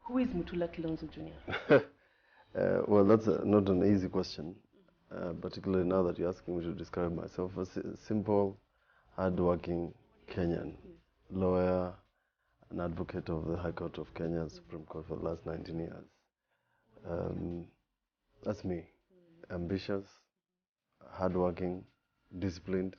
Who is Mutula Kilonzo Jr.? Well, that's not an easy question, particularly now that you're asking me to describe myself. A simple, hard-working Kenyan lawyer, an advocate of the High Court of Kenya, Supreme Court for the last 19 years. That's me. Ambitious, hardworking, disciplined.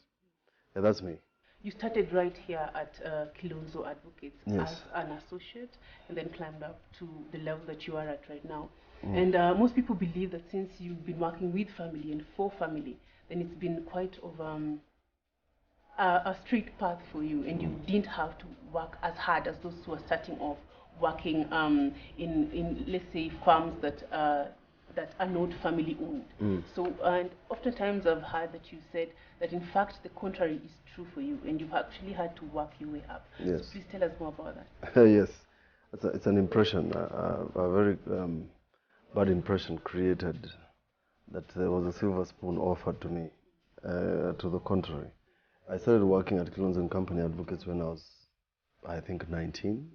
Yeah, that's me. You started right here at Kilonzo Advocates Yes. as an associate and then climbed up to the level that you are at right now. And most people believe that since you've been working with family and for family, then it's been quite of a straight path for you, and you didn't have to work as hard as those who are starting off working in let's say farms that are not family owned. So, and oftentimes I've heard that you said that in fact the contrary is true for you, and you've actually had to work your way up. Yes. So please tell us more about that. Yes, it's an impression, a very bad impression created that there was a silver spoon offered to me. To the contrary, I started working at Kilonzo & Company Advocates when I was, I think, 19,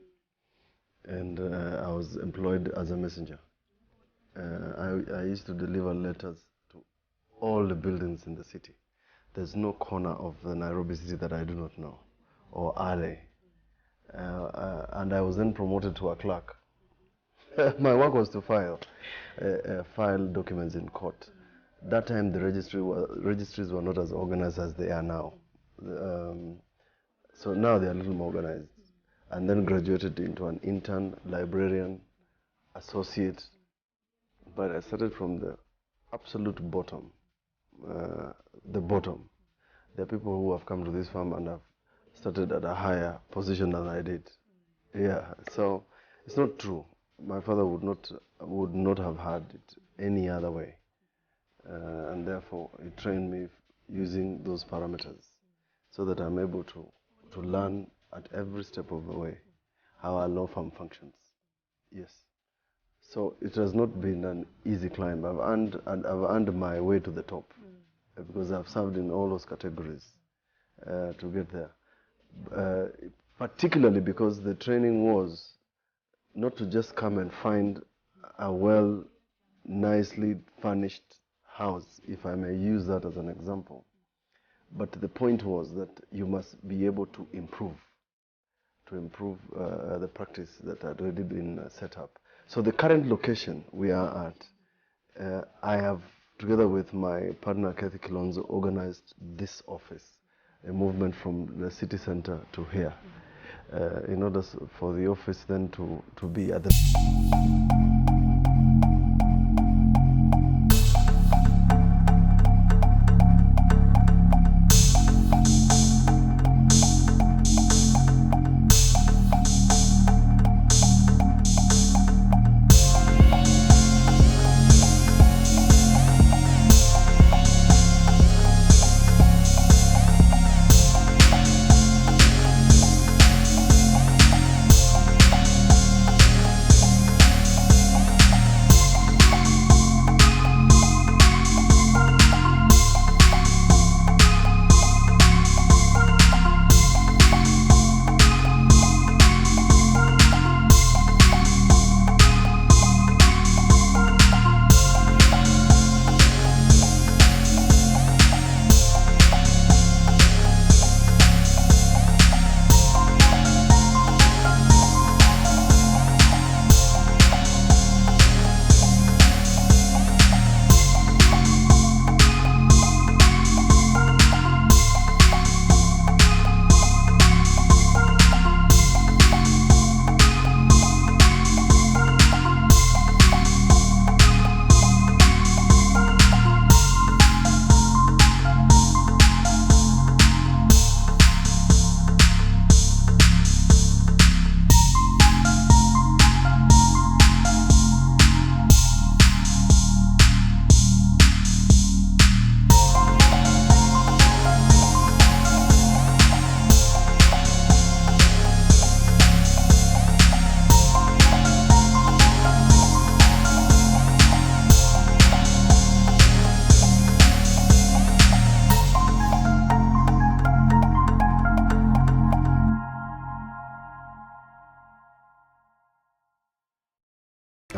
and I was employed as a messenger. I used to deliver letters to all the buildings in the city. There's no corner of the Nairobi city that I do not know, or alley. And I was then promoted to a clerk. My work was to file documents in court. That time the registries were not as organized as they are now. So now they are a little more organized. And then graduated into an intern, librarian, associate. But I started from the absolute bottom. The bottom. There are people who have come to this firm and have started at a higher position than I did. Yeah, so it's not true. My father would not have had it any other way. And therefore, he trained me using those parameters so that I'm able to learn at every step of the way how a law firm functions. Yes. So it has not been an easy climb. I've earned my way to the top because I've served in all those categories to get there. Particularly because the training was not to just come and find a nicely furnished house, if I may use that as an example. But the point was that you must be able to improve the practice that had already been set up. So the current location we are at, I have, together with my partner Kathy Kilonzo, organized this office, a movement from the city center to here, in order for the office then to be at the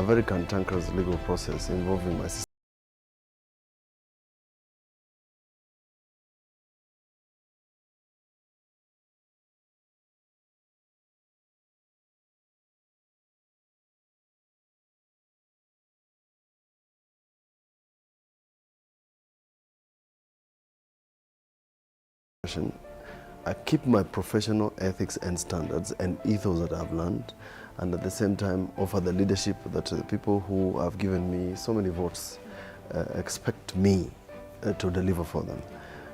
a very cantankerous legal process involving my sister. I keep my professional ethics and standards and ethos that I've learned, and at the same time offer the leadership that the people who have given me so many votes expect me to deliver for them.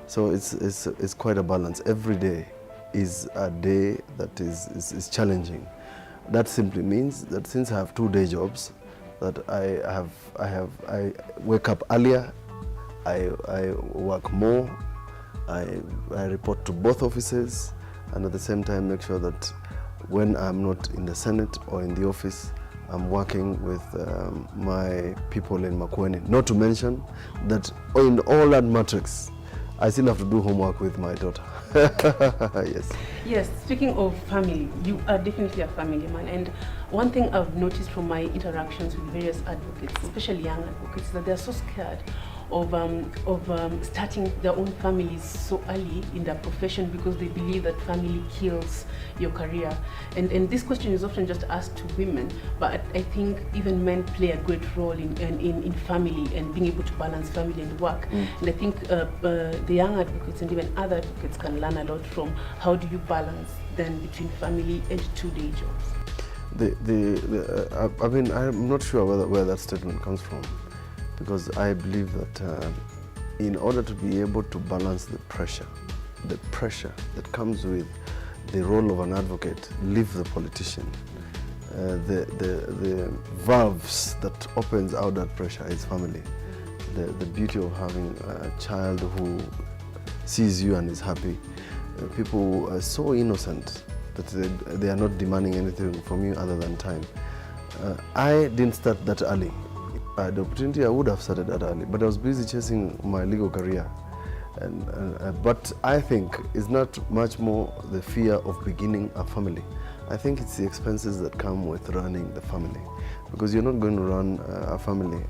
So it's quite a balance. Every day is a day that is challenging. That simply means that since I have 2 day jobs, that I wake up earlier, I work more, I report to both offices, and at the same time make sure that when I'm not in the Senate or in the office, I'm working with my people in Makueni. Not to mention that in all that matrix, I still have to do homework with my daughter. Yes. Yes, speaking of family, you are definitely a family man. And one thing I've noticed from my interactions with various advocates, especially young advocates, is that they're so scared of starting their own families so early in their profession because they believe that family kills your career. And this question is often just asked to women, but I think even men play a great role in family and being able to balance family and work. And I think the young advocates and even other advocates can learn a lot from how do you balance then between family and 2 day jobs. I mean, I'm not sure where that statement comes from, because I believe that in order to be able to balance the pressure that comes with the role of an advocate, leave the politician, the valves that opens out that pressure is family. The beauty of having a child who sees you and is happy. People are so innocent that they are not demanding anything from you other than time. I didn't start that early. The opportunity, I would have started that early, but I was busy chasing my legal career. But I think it's not much more the fear of beginning a family. I think it's the expenses that come with running the family, because you're not going to run a family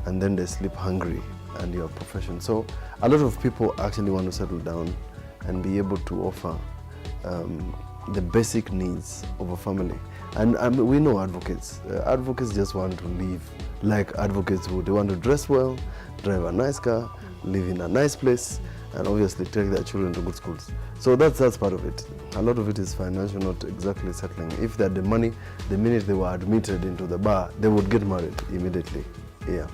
and then they sleep hungry and your profession. So a lot of people actually want to settle down and be able to offer the basic needs of a family. And we know advocates. Advocates just want to live like advocates would. They want to dress well, drive a nice car, live in a nice place, and obviously take their children to good schools. So that's part of it. A lot of it is financial, not exactly settling. If they had the money, the minute they were admitted into the bar, they would get married immediately. Yeah.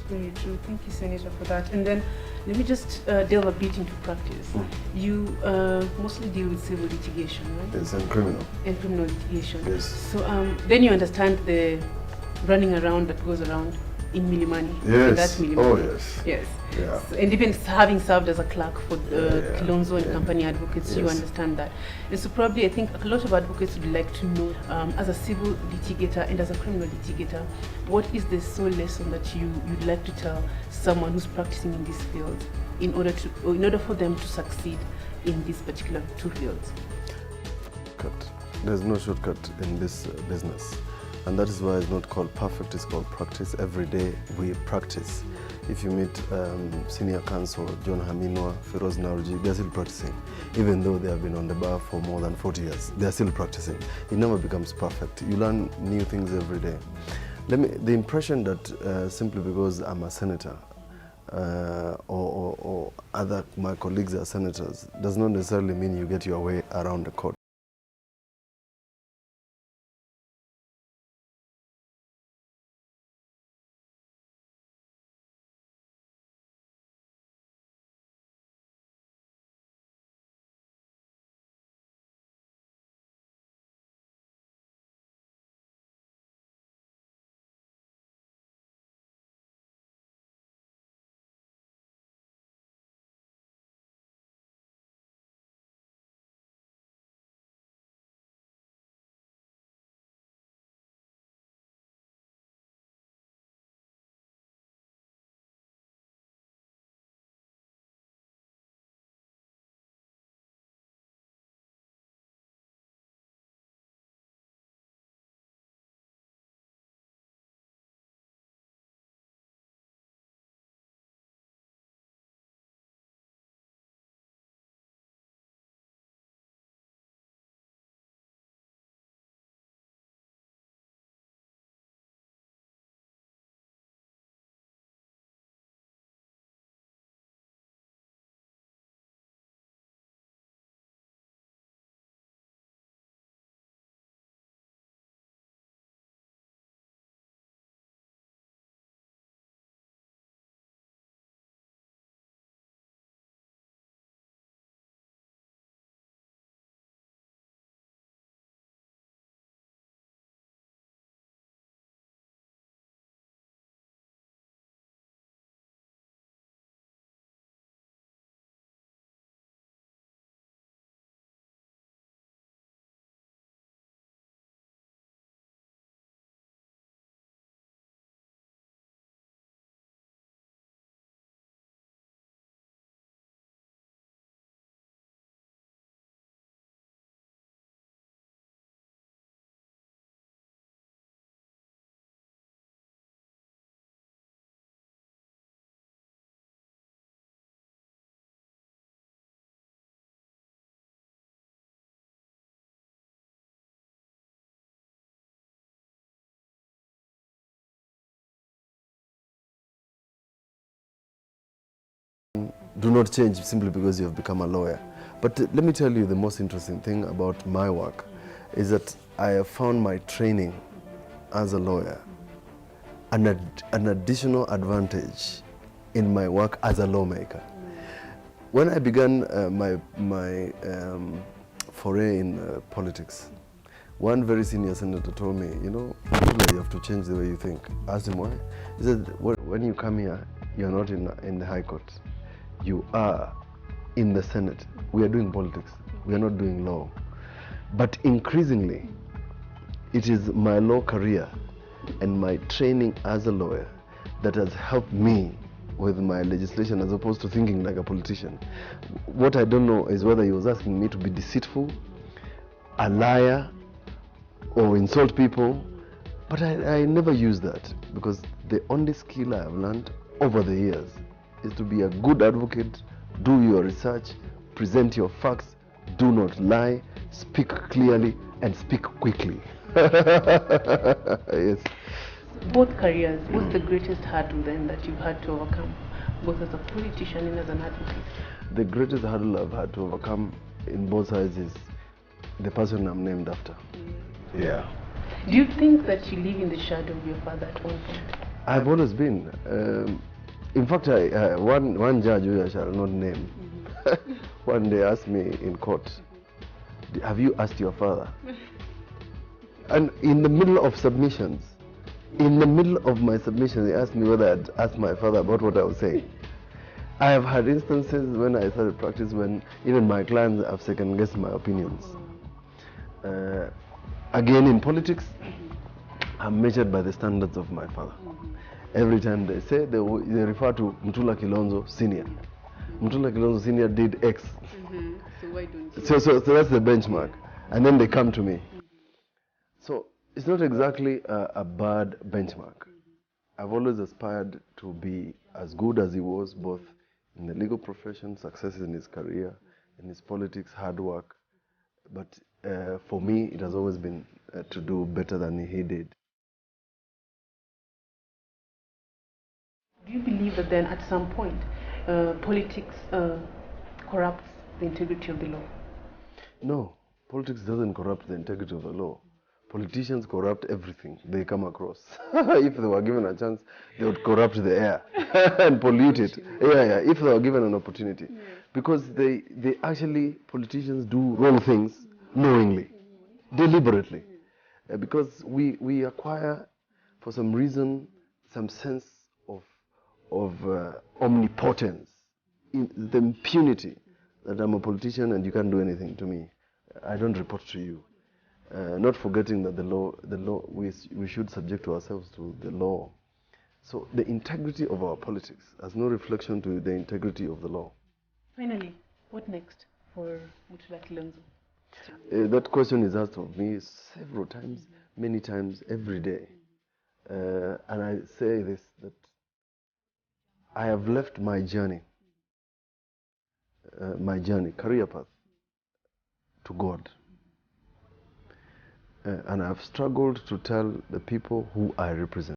Very true. Thank you, Senator, for that. And then let me just delve a bit into practice. You mostly deal with civil litigation, right? Yes, and criminal. And criminal litigation. Yes. So then you understand the running around that goes around in Milimani. Yes. That's Milimani. Oh, yes. Yes. Yeah. So, and even having served as a clerk for Kilonzo and company advocates, Yes. you understand that. And so probably I think a lot of advocates would like to know, as a civil litigator and as a criminal litigator, what is the sole lesson that you'd like to tell someone who's practicing in this field in order for them to succeed in these particular 2 fields? There's no shortcut in this business. And that is why it's not called perfect, it's called practice. Every day we practice. If you meet senior counsel John Haminwa, Feroz Naruji, they're still practicing. Even though they have been on the bar for more than 40 years, they're still practicing. It never becomes perfect. You learn new things every day. The impression that simply because I'm a senator or my colleagues are senators does not necessarily mean you get your way around the court. do not change simply because you have become a lawyer. But let me tell you, the most interesting thing about my work is that I have found my training as a lawyer an additional advantage in my work as a lawmaker. When I began my foray in politics, one very senior senator told me, you know, Mutula, you have to change the way you think. I asked him why. He said, when you come here, you're not in the High Court. You are in the Senate. We are doing politics. We are not doing law. But increasingly, it is my law career and my training as a lawyer that has helped me with my legislation as opposed to thinking like a politician. What I don't know is whether he was asking me to be deceitful, a liar, or insult people, but I never use that, because the only skill I have learned over the years is to be a good advocate, do your research, present your facts, do not lie, speak clearly, and speak quickly. Yes. Both careers, what's the greatest hurdle then that you've had to overcome, both as a politician and as an advocate? The greatest hurdle I've had to overcome in both sides is the person I'm named after. Yeah. Do you think that you live in the shadow of your father at one point? I've always been. In fact, one judge who I shall not name, one day asked me in court, have you asked your father? And in the middle of submissions, in the middle of my submission, he asked me whether I'd asked my father about what I was saying. I have had instances when I started practice when even my clients have second-guessed my opinions. Again, in politics, I'm measured by the standards of my father. Every time they say, they refer to Mutula Kilonzo Senior. Mutula Kilonzo Senior did X. So why don't you? So that's the benchmark. And then they come to me. So it's not exactly a bad benchmark. I've always aspired to be as good as he was, both in the legal profession, success in his career, in his politics, hard work. But for me, it has always been to do better than he did. Do you believe that then at some point politics corrupts the integrity of the law? No, politics doesn't corrupt the integrity of the law. Politicians corrupt everything they come across. If they were given a chance, they would corrupt the air and pollute it. Yeah, if they were given an opportunity. Because they actually, politicians do wrong things knowingly, deliberately. Because we acquire, for some reason, some sense of omnipotence, the impunity that I'm a politician and you can't do anything to me. I don't report to you. Not forgetting that the law, we should subject ourselves to the law. So the integrity of our politics has no reflection to the integrity of the law. Finally, what next for Mutula Kilonzo? That question is asked of me several times, many times, every day. And I say this, that I have left my journey, career path, to God. And I've struggled to tell the people who I represent.